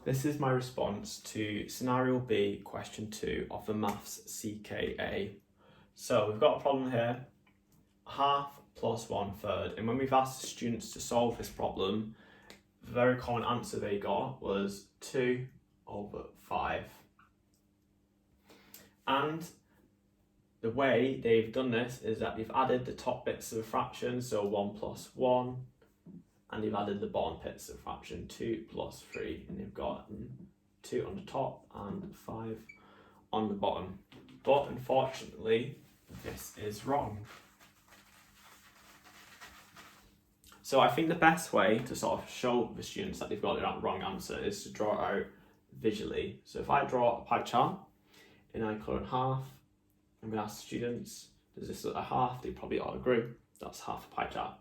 This is my response to scenario B, question 2 of the Maths CKA. So we've got a problem here, half plus 1/3. And when we've asked the students to solve this problem, the very common answer they got was 2/5. And the way they've done this is that they've added the top bits of the fraction, so 1 plus 1, and they've added the bottom bits of the fraction, 2 plus 3, and they've got 2 on the top and 5 on the bottom. But unfortunately, this is wrong. So I think the best way to sort of show the students that they've got the wrong answer is to draw it out visually. So if I draw a pie chart and I colour in half, I'm going to ask students, does this look like a half? They probably all agree that's half a pie chart.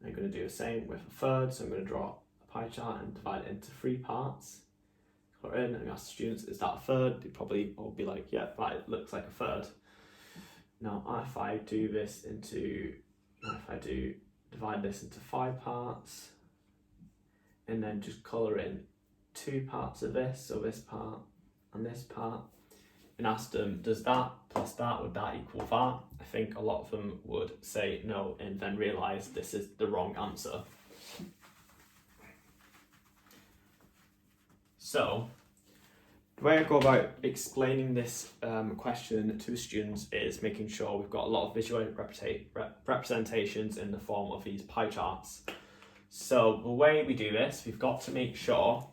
I'm going to do the same with a third, so I'm going to draw a pie chart and divide it into 3 parts. Colour in and ask the students, is that a third? They probably all be like, yeah, that looks like a third. Now, if I divide this into 5 parts, and then just colour in 2 parts of this, so this part and this part, and ask them, does that plus that, would that equal that? I think a lot of them would say no, and then realise this is the wrong answer. So, the way I go about explaining this question to the students is making sure we've got a lot of visual representations in the form of these pie charts. So the way we do this, we've got to make sure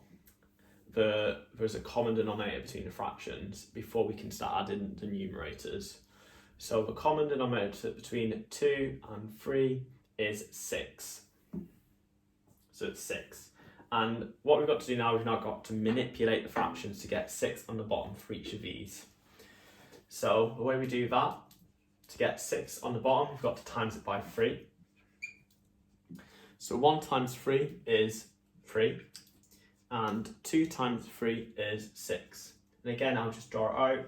that there's a common denominator between the fractions before we can start adding the numerators. So the common denominator between 2 and 3 is 6. So it's 6. And what we've got to do now, we've now got to manipulate the fractions to get 6 on the bottom for each of these. So the way we do that, to get 6 on the bottom, we've got to times it by 3. So 1 times 3 is 3, and 2 times 3 is 6. And again, I'll just draw it out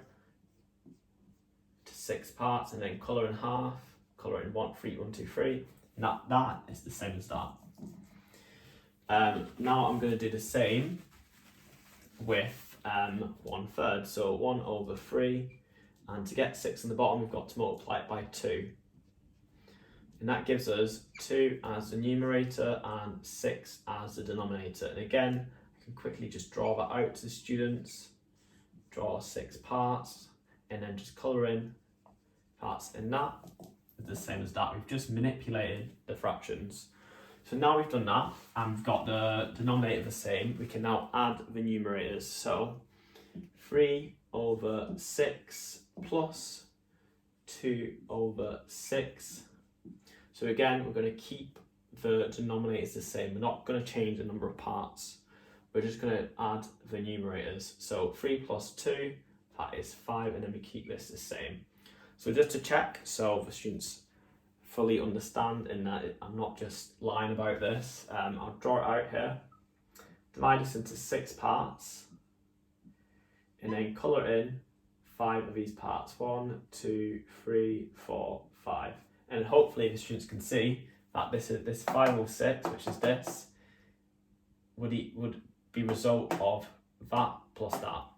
to 6 parts and then colour in half, colour in 1, 3, 1, 2, 3, and that is the same as that. Now I'm going to do the same with 1/3, so 1/3, and to get 6 on the bottom we've got to multiply it by 2, and that gives us 2 as the numerator and 6 as the denominator. And again, I can quickly just draw that out to the students, draw 6 parts, and then just colour in parts, and that is the same as that. We've just manipulated the fractions. So now we've done that and we've got the denominator the same, we can now add the numerators. So 3/6 plus 2/6. So again, we're going to keep the denominators the same. We're not going to change the number of parts. We're just going to add the numerators. So 3 plus 2, that is 5, and then we keep this the same. So just to check, so the students fully understand in that I'm not just lying about this, I'll draw it out here, divide this into 6 parts, and then colour in 5 of these parts, 1, 2, 3, 4, 5, and hopefully the students can see that this 5/6, which is this, would be result of that plus that.